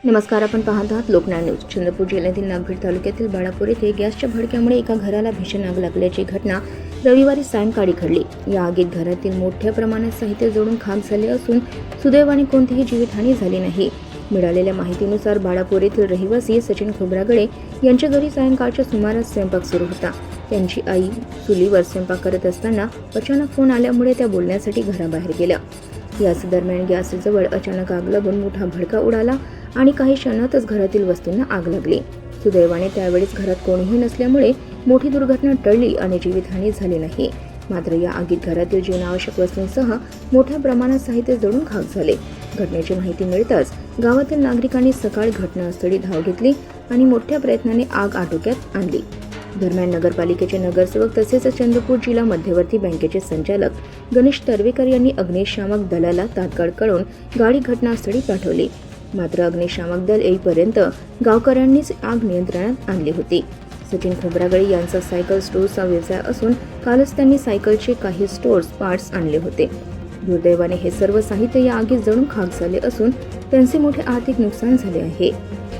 नमस्कार, आपण पाहत आहात लोकनाळ न्यूज। चंद्रपूर जिल्ह्यातील नागभीड तालुक्यातील बाळापूर येथे गॅसच्या भडक्यामुळे एका घराला भीषण आग लागल्याची घटना रविवारी सायंकाळी घडली। या आगीत घरातील मोठ्या प्रमाणात साहित्य जळून खाक झाले असून सुदैवाने कोणतीही जीवितहानी झाली नाही। मिळालेल्या माहितीनुसार बाळापूर येथील रहिवासी सचिन खोब्रागडे यांच्या घरी सायंकाळच्या सुमारास स्वयंपाक सुरू होता। त्यांची आई चुलीवर स्वयंपाक करत असताना अचानक फोन आल्यामुळे त्या बोलण्यासाठी घराबाहेर गेल्या। याच दरम्यान गॅसजवळ अचानक आग लागून मोठा भडका उडाला आणि काही क्षणातच घरातील वस्तूंना आग लागली। सुदैवाने त्यावेळेस घरात कोणीही नसल्यामुळे मोठी दुर्घटना टळली आणि जीवितहानी झाली नाही। मात्र या आगीत घरातील जीवनावश्यक वस्तूंसह मोठ्या प्रमाणात साहित्य जळून खाक झाले। घटनेची माहिती मिळताच गावातील नागरिकांनी सकाळी घटनास्थळी धाव घेतली आणि मोठ्या प्रयत्नाने आग आटोक्यात आणली। दरम्यान नगरपालिकेचे नगरसेवक तसेच चंद्रपूर जिल्हा मध्यवर्ती बँकेचे संचालक गणेश तर्वेकर यांनी अग्निशामक दलाला तात्काळ कळवून गाडी घटनास्थळी पाठवली। मात्र अग्निशामक दल येईपर्यंत गावकऱ्यांनीच आग नियंत्रणात आणली होती। सचिन खोब्रागडे यांचा सायकल स्टोअरचा व्यवसाय असून कालच त्यांनी सायकलचे काही स्टोअर्स पार्ट्स आणले होते। दुर्दैवाने हे सर्व साहित्य या आगीत जळून खाक झाले असून त्यांचे मोठे आर्थिक नुकसान झाले आहे।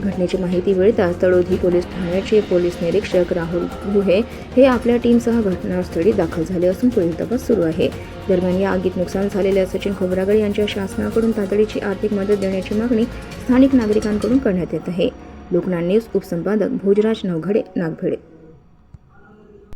घटनेची माहिती मिळताच तळोधी पोलीस ठाण्याचे पोलीस निरीक्षक राहुल गुहे हे आपल्या टीमसह घटनास्थळी दाखल झाले असून पुढील तपास सुरू आहे। दरम्यान या आगीत नुकसान झालेल्या सचिन खोब्रागडे यांच्या शासनाकडून तातडीची आर्थिक मदत देण्याची मागणी स्थानिक नागरिकांकडून करण्यात येत आहे। लोकनाळ न्यूज उपसंपादक भोजराज नवघडे, नागभीड।